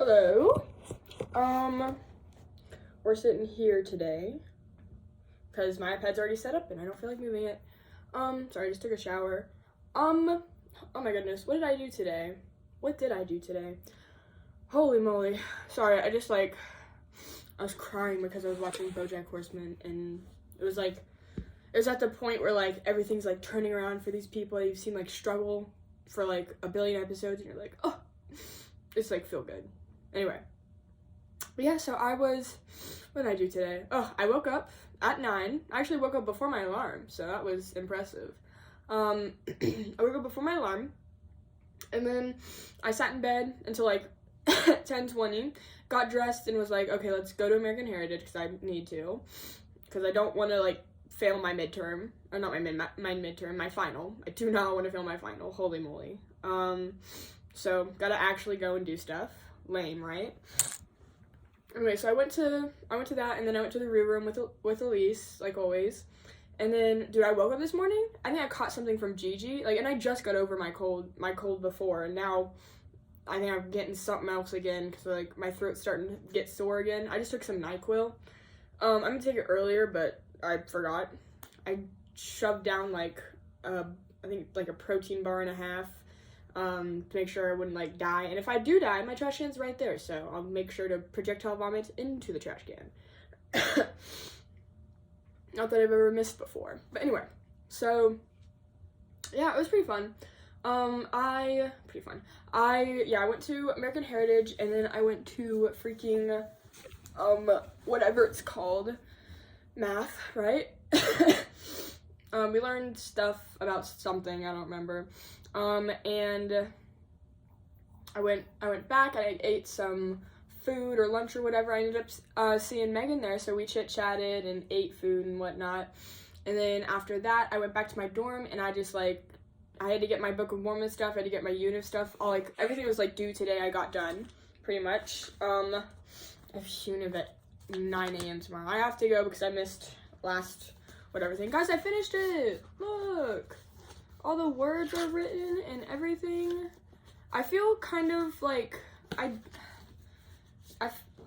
Hello. We're sitting here today because my iPad's already set up and I don't feel like moving it. Sorry, I just took a shower. Oh my goodness, what did I do today? Holy moly. Sorry, I was crying because I was watching BoJack Horseman, and it was at the point where like everything's like turning around for these people that you've seen like struggle for like a billion episodes, and you're like, oh, it's like feel good. Anyway, but yeah, so what did I do today? Oh, I woke up at 9. I actually woke up before my alarm, so that was impressive. I woke up before my alarm, and then I sat in bed until like 10:20, got dressed, and was like, okay, let's go to American Heritage because I need to, because I don't want to like fail my midterm, or not my midterm, my final. I do not want to fail my final. Holy moly. So gotta actually go and do stuff. Lame, right? Anyway, so I went to that, and then I went to the room with Elise, like always. And then, dude, I woke up this morning. I think I caught something from Gigi, like, and I just got over my cold before, and now I think I'm getting something else again because like my throat's starting to get sore again. I just took some NyQuil. I'm gonna take it earlier, but I forgot. I shoved down like I think like a protein bar and a half. To make sure I wouldn't like die, and if I do die, my trash can's right there, so I'll make sure to projectile vomit into the trash can. Not that I've ever missed before, but anyway, so yeah, it was pretty fun. I went to American Heritage, and then I went to freaking whatever it's called, math, right? We learned stuff about something, I don't remember. And I went back, I ate some food or lunch or whatever. I ended up seeing Megan there, so we chit-chatted and ate food and whatnot. And then after that, I went back to my dorm, and I had to get my Book of Mormon stuff, I had to get my UNIV stuff, everything was like due today. I got done, pretty much. I have UNIV at 9 a.m. tomorrow. I have to go because I missed last whatever thing. Guys, I finished it! Look! All the words are written and everything. I feel kind of like, I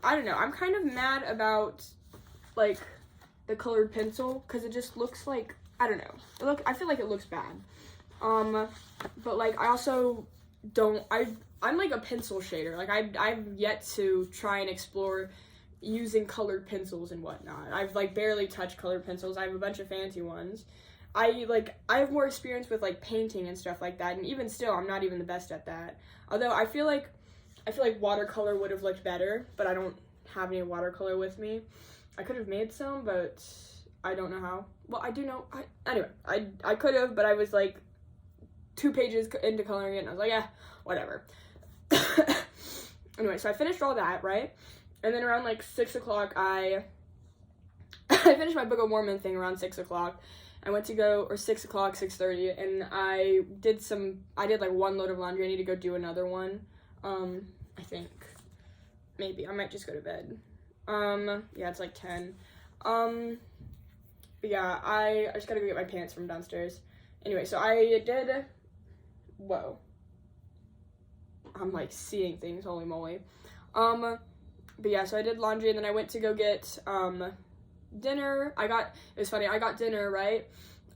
don't know, I'm kind of mad about, like, the colored pencil, because it just looks like, I don't know, I feel like it looks bad. But, like, I also I'm like a pencil shader. Like, I've yet to try and explore using colored pencils and whatnot. I've, like, barely touched colored pencils. I have a bunch of fancy ones. I have more experience with, like, painting and stuff like that, and even still, I'm not even the best at that. Although, I feel like watercolor would have looked better, but I don't have any watercolor with me. I could have made some, but I don't know how. Well, I do know, anyway, I could have, but I was, like, 2 pages into coloring it, and I was like, yeah, whatever. Anyway, so I finished all that, right? And then around, like, 6 o'clock, I finished my Book of Mormon thing around 6 o'clock. I went to go, or 6 o'clock, 6:30, and I did like 1 load of laundry. I need to go do another one. I think. Maybe. I might just go to bed. Yeah, it's like 10. But yeah, I just gotta go get my pants from downstairs. Anyway, so I did, whoa. I'm like seeing things, holy moly. But yeah, so I did laundry, and then I went to go get, dinner. It was funny, I got dinner, right?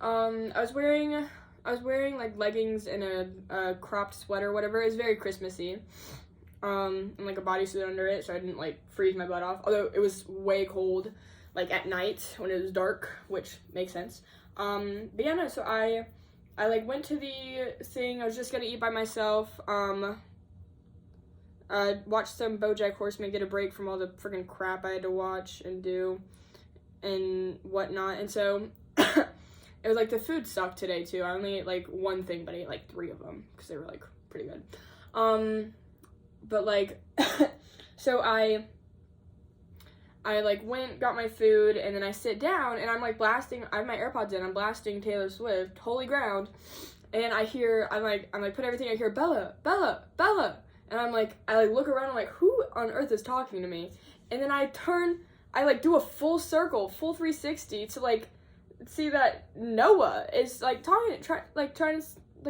I was wearing like leggings and a cropped sweater, whatever. It was very Christmassy. And like a bodysuit under it, so I didn't like freeze my butt off. Although it was way cold, like at night when it was dark, which makes sense. But yeah, no, so I like went to the thing. I was just gonna eat by myself. Watch some BoJack Horseman, get a break from all the freaking crap I had to watch and do and whatnot. And so it was like the food sucked today too. I only ate like one thing, but I ate like 3 of them because they were like pretty good. But like so I like went, got my food, and then I sit down, and I'm like blasting, I have my AirPods in, I'm blasting Taylor Swift, Holy Ground, and I'm like put everything, I hear Bella, Bella, Bella, and I look around, I'm like, who on earth is talking to me? And then I like do a full circle, full 360 to like see that Noah is like trying to like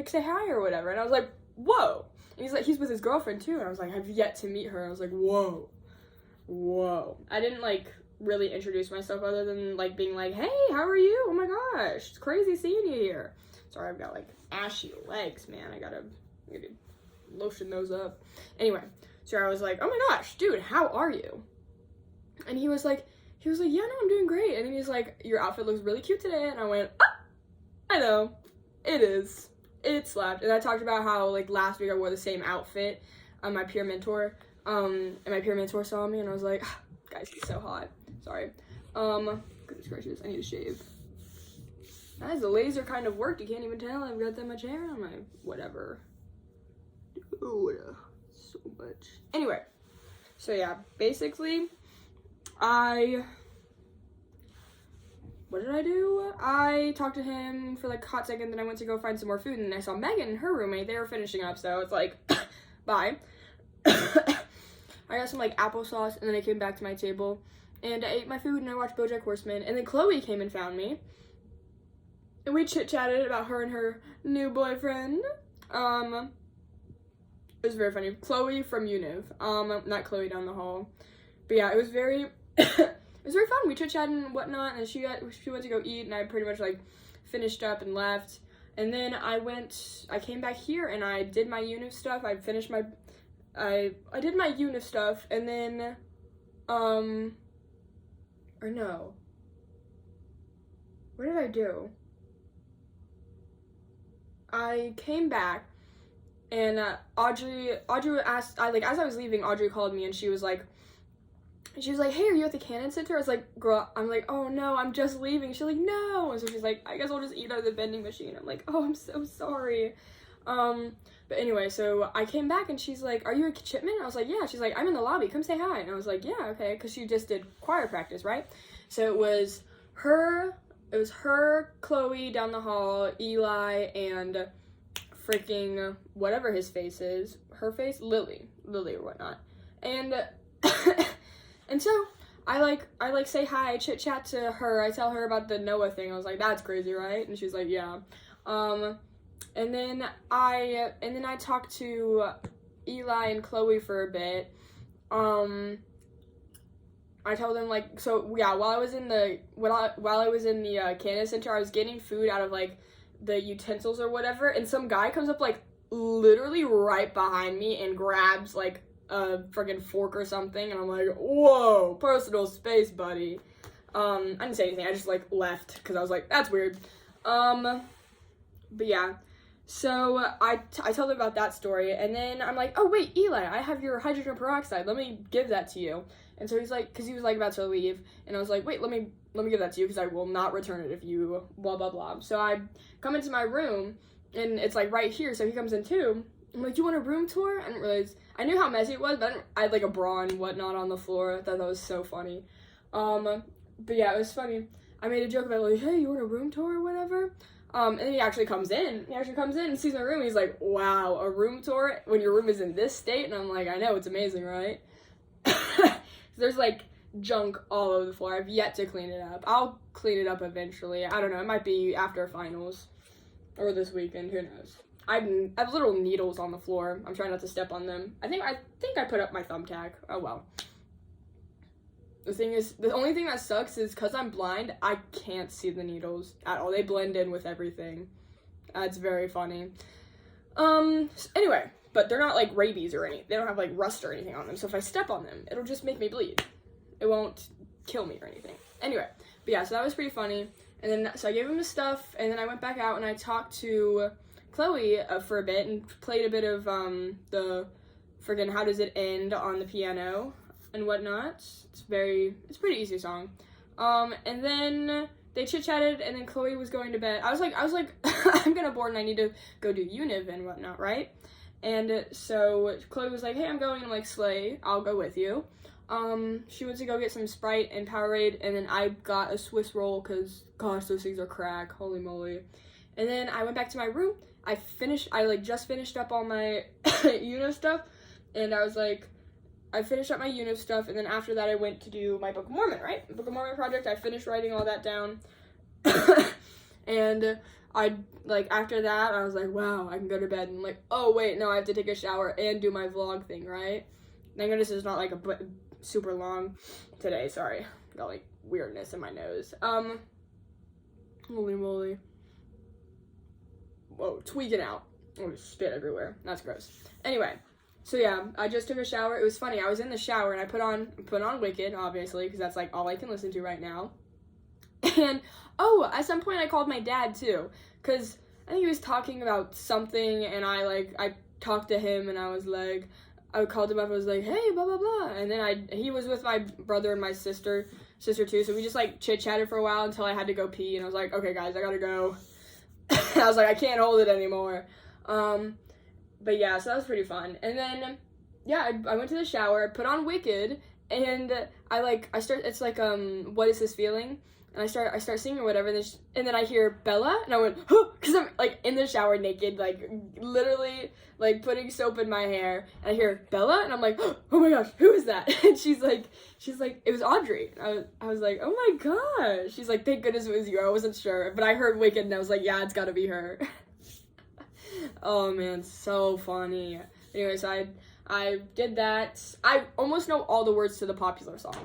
say hi or whatever, and I was like, whoa. he's like, he's with his girlfriend too. And I was like, I've yet to meet her. I was like, whoa. I didn't like really introduce myself other than like being like, hey, how are you? Oh my gosh, it's crazy seeing you here. Sorry, I've got like ashy legs, man. I gotta lotion those up. Anyway, so I was like, oh my gosh, dude, how are you? And he was like, yeah, no, I'm doing great. And then he's like, your outfit looks really cute today. And I went, I know, it is. It slapped. And I talked about how like last week I wore the same outfit on my peer mentor. And my peer mentor saw me and I was like, guys, he's so hot. Sorry. Goodness gracious, I need to shave. Guys, the laser kind of worked. You can't even tell I've got that much hair on my whatever. Dude, so much. Anyway, so yeah, basically, what did I do? I talked to him for like a hot second, then I went to go find some more food, and then I saw Megan and her roommate. They were finishing up, so it's like, bye. I got some like applesauce, and then I came back to my table, and I ate my food, and I watched BoJack Horseman, and then Chloe came and found me, and we chit-chatted about her and her new boyfriend. It was very funny. Chloe from Univ, not Chloe down the hall, but yeah, it was very, it was very fun. We chit-chatted and whatnot, and she went to go eat, and I pretty much like finished up and left, and then I came back here, and I did my Univ stuff. I finished my, I did my Univ stuff, and then, or no, what did I do? I came back, and Audrey asked, as I was leaving, Audrey called me, and she was like, hey, are you at the Cannon Center? I was like, girl, I'm like, oh no, I'm just leaving. She's like, no. And so she's like, I guess I'll just eat out of the vending machine. I'm like, oh, I'm so sorry. But anyway, so I came back and she's like, are you a Chipman? I was like, yeah. She's like, I'm in the lobby, come say hi. And I was like, yeah, okay, because she just did choir practice, right? So it was her, Chloe down the hall, Eli, and freaking whatever his face is, Lily or whatnot. And and so I say hi, chit chat to her, I tell her about the Noah thing. I was like, that's crazy, right? And she's like, yeah. And then I talked to Eli and Chloe for a bit. I told them like, so yeah, while I was in the Cannon Center, I was getting food out of like the utensils or whatever, and some guy comes up like literally right behind me and grabs like a friggin' fork or something, and I'm like, whoa, personal space, buddy. I didn't say anything, I just like left because I was like, that's weird. But yeah, so I told them about that story, and then I'm like, oh wait, Eli, I have your hydrogen peroxide, let me give that to you. And so he's like, because he was like about to leave, and I was like, wait, let me give that to you because I will not return it if you blah blah blah. So I come into my room, and it's like right here, so he comes in too. I'm like, do you want a room tour? I didn't realize, I knew how messy it was, but I had like a bra and whatnot on the floor. I thought that was so funny. But yeah, it was funny. I made a joke about like, hey, you want a room tour or whatever? And then he actually comes in and sees my room. He's like, wow, a room tour when your room is in this state? And I'm like, I know, it's amazing, right? There's like junk all over the floor. I've yet to clean it up. I'll clean it up eventually. I don't know, it might be after finals or this weekend, who knows. I have little needles on the floor. I'm trying not to step on them. I think I put up my thumbtack. Oh well. The thing is, the only thing that sucks is because I'm blind, I can't see the needles at all. They blend in with everything. It's very funny. Anyway, but they're not like rabies or anything. They don't have like rust or anything on them. So if I step on them, it'll just make me bleed. It won't kill me or anything. Anyway, but yeah, so that was pretty funny. And then, so I gave him his stuff, and then I went back out and I talked to Chloe for a bit and played a bit of the friggin' How Does It End on the piano and whatnot. It's pretty easy song. And then they chit-chatted, and then Chloe was going to bed. I was like, I'm gonna bored and I need to go do Univ and whatnot, right? And so Chloe was like, hey, I'm going. I'm like, slay, I'll go with you. She went to go get some Sprite and Powerade, and then I got a Swiss roll, because, gosh, those things are crack, holy moly. And then I went back to my room. I just finished up all my Univ stuff, and I was like, I finished up my Univ stuff, and then after that I went to do my Book of Mormon, right? Book of Mormon project. I finished writing all that down, and after that, I was like, wow, I can go to bed. And I'm like, oh, wait, no, I have to take a shower and do my vlog thing, right? Thank goodness it's not, like, super long today. Sorry. Got, like, weirdness in my nose. Holy moly. Whoa, tweaking out. Oh, spit everywhere. That's gross. Anyway, so yeah, I just took a shower. It was funny. I was in the shower, and I put on Wicked, obviously, because that's, like, all I can listen to right now. And, oh, at some point I called my dad, too, because I think he was talking about something, and I talked to him, and I called him up, I was like, hey, blah, blah, blah, and then he was with my brother and my sister too, so we just, like, chit-chatted for a while until I had to go pee, and I was like, okay, guys, I gotta go. I was like, I can't hold it anymore. But yeah, so that was pretty fun, and then, yeah, I went to the shower, put on Wicked, and it's like, What Is This Feeling? And I start singing or whatever, and then I hear Bella, and I went, huh, because I'm, like, in the shower naked, like, literally, like, putting soap in my hair, and I hear Bella, and I'm like, oh my gosh, who is that? And she's like, it was Audrey. I was like, oh my gosh. She's like, thank goodness it was you. I wasn't sure, but I heard Wicked, and I was like, yeah, it's gotta be her. Oh, man, so funny. Anyways, I did that. I almost know all the words to the Popular song.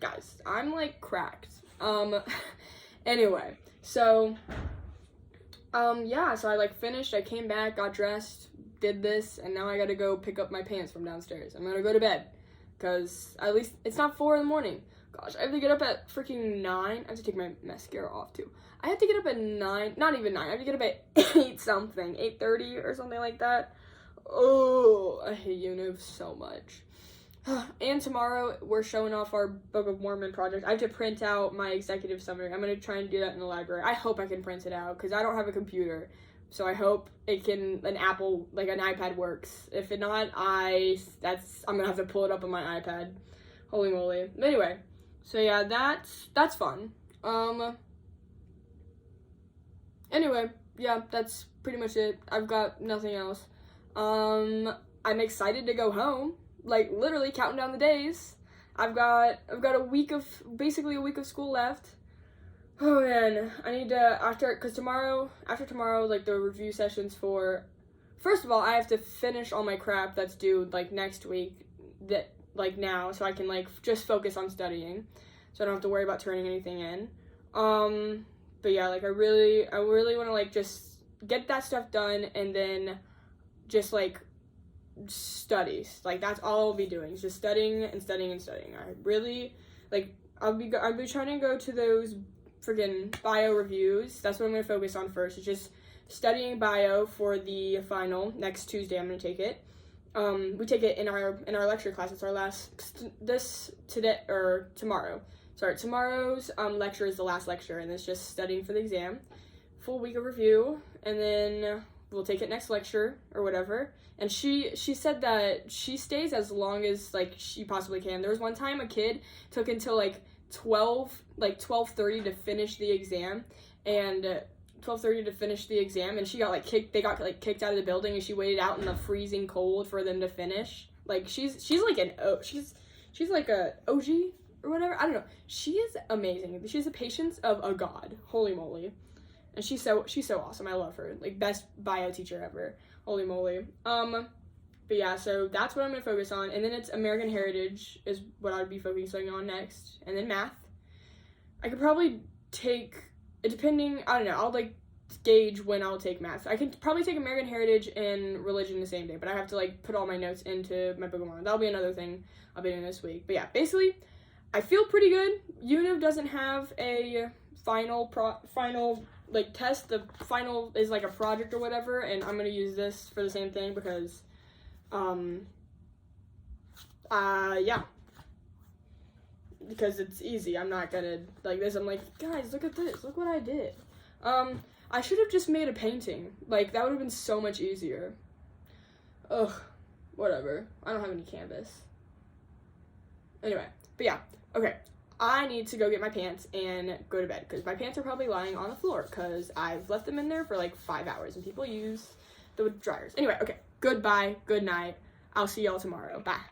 Guys, I'm, like, cracked. Anyway, so, yeah, so I, like, finished, I came back, got dressed, did this, and now I gotta go pick up my pants from downstairs. I'm gonna go to bed, because at least it's not 4 in the morning. Gosh, I have to get up at freaking 9. I have to take my mascara off, too. I have to get up at 9, not even 9, I have to get up at 8 something, 8:30 or something like that. Oh, I hate UNIV so much. And tomorrow, we're showing off our Book of Mormon project. I have to print out my executive summary. I'm going to try and do that in the library. I hope I can print it out, because I don't have a computer. So I hope an iPad works. If it not, I'm going to have to pull it up on my iPad. Holy moly. But anyway, so yeah, that's fun. Anyway, yeah, that's pretty much it. I've got nothing else. I'm excited to go home. Like, literally counting down the days. I've got basically a week of school left. Oh man, I need to, after tomorrow, like, the review sessions first of all, I have to finish all my crap that's due, like, next week, now, so I can, like, just focus on studying, so I don't have to worry about turning anything in. But yeah, like, I really want to, like, just get that stuff done, and then just, like, studies. Like, that's all I'll be doing, just studying and studying and studying. I really, like, I'll be trying to go to those friggin' bio reviews. That's what I'm going to focus on first. It's just studying bio for the final. Next Tuesday I'm going to take it. We take it in our lecture class. It's our tomorrow. Sorry, tomorrow's lecture is the last lecture, and it's just studying for the exam. Full week of review, and then we'll take it next lecture or whatever. And she said that she stays as long as, like, she possibly can. There was one time a kid took until, like, 12:30 to finish the exam, and 12:30 to finish the exam, and she got, like, kicked out of the building, and she waited out in the freezing cold for them to finish. Like, she's like a OG or whatever. I don't know. She is amazing. She has the patience of a god. Holy moly. And she's so awesome. I love her. Like, best bio teacher ever. Holy moly. But yeah, so that's what I'm going to focus on. And then it's American Heritage is what I would be focusing on next. And then math. I could probably take, depending, I don't know, I'll, like, gauge when I'll take math. I can probably take American Heritage and religion the same day, but I have to, like, put all my notes into my Book of Mormon. That'll be another thing I'll be doing this week. But yeah, basically, I feel pretty good. UNIV doesn't have a final like, test. The final is, like, a project or whatever, and I'm gonna use this for the same thing because, yeah. Because it's easy. I'm not gonna, like, this. I'm like, guys, look at this. Look what I did. I should have just made a painting. Like, that would have been so much easier. Ugh. Whatever. I don't have any canvas. Anyway. But yeah. Okay. I need to go get my pants and go to bed because my pants are probably lying on the floor because I've left them in there for like 5 hours and people use the dryers. Anyway, okay. Goodbye. Good night. I'll see y'all tomorrow. Bye.